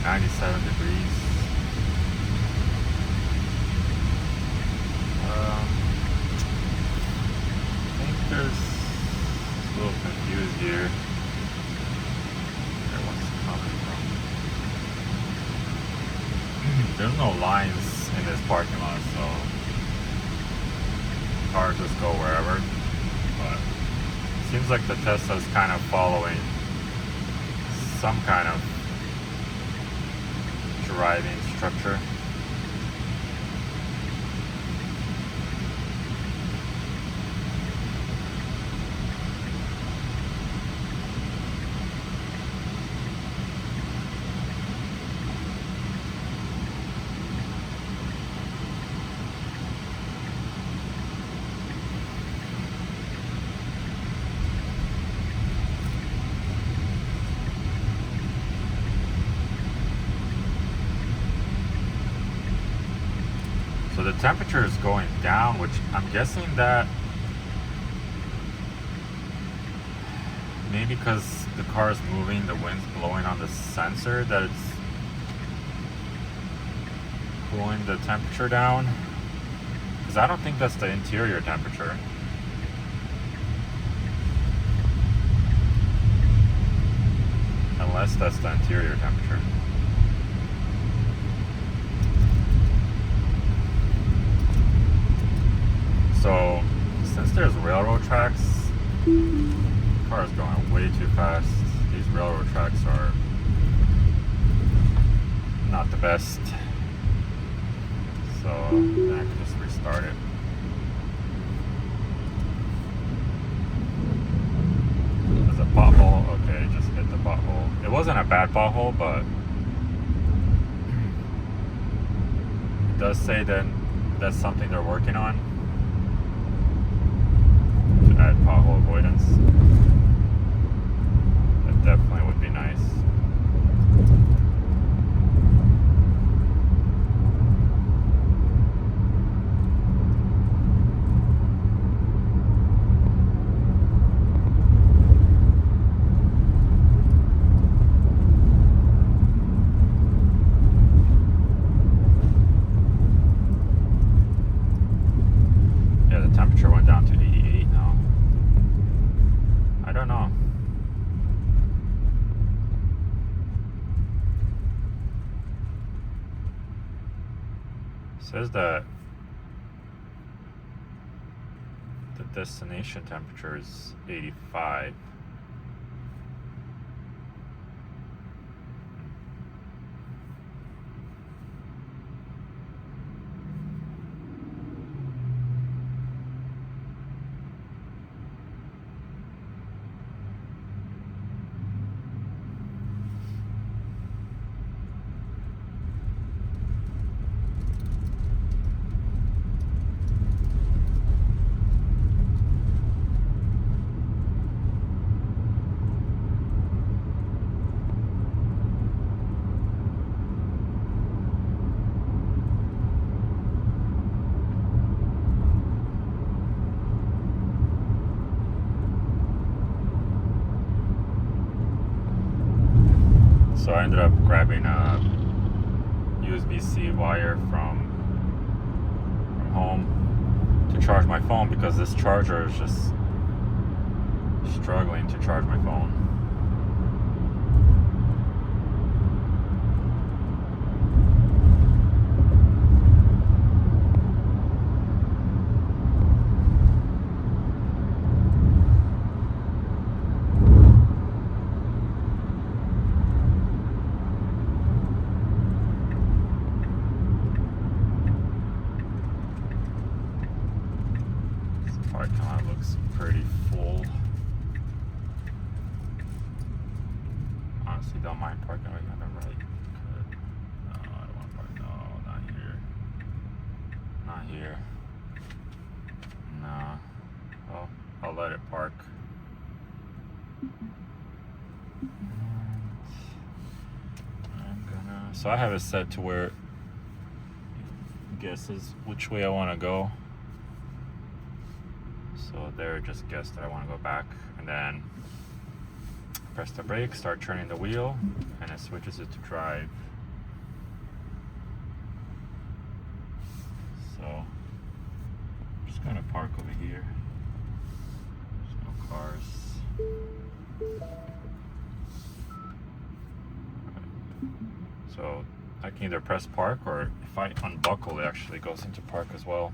97 degrees. I think there's a little confused here. Where what's coming from? There's no lines in this parking lot, so cars just go wherever. But it seems like the Tesla's kind of following some kind of driving structure. So the temperature is going down, which I'm guessing that maybe because the car is moving, the wind's blowing on the sensor, that it's cooling the temperature down. Because I don't think that's the interior temperature. Unless that's the interior temperature. So, since there's railroad tracks, the car is going way too fast. These railroad tracks are not the best. So, then I can just restart it. There's a pothole. Okay, just hit the pothole. It wasn't a bad pothole, but it does say that that's something they're working on. Add pothole avoidance. That definitely would be nice. Yeah, the temperature went down to 88 now. I don't know. It says that the destination temperature is 85. So I ended up grabbing a USB-C wire from home to charge my phone because this charger is just struggling to charge my phone. Parking lot looks pretty full. Honestly, don't mind parking right on the right. No, I don't want to park. No, not here. Not here. No. Well, I'll let it park. So I have it set to where it guesses which way I want to go. So there, it just guessed that I want to go back, and then press the brake, start turning the wheel, and it switches it to drive. So I'm just gonna park over here. There's no cars. So I can either press park, or if I unbuckle, it actually goes into park as well.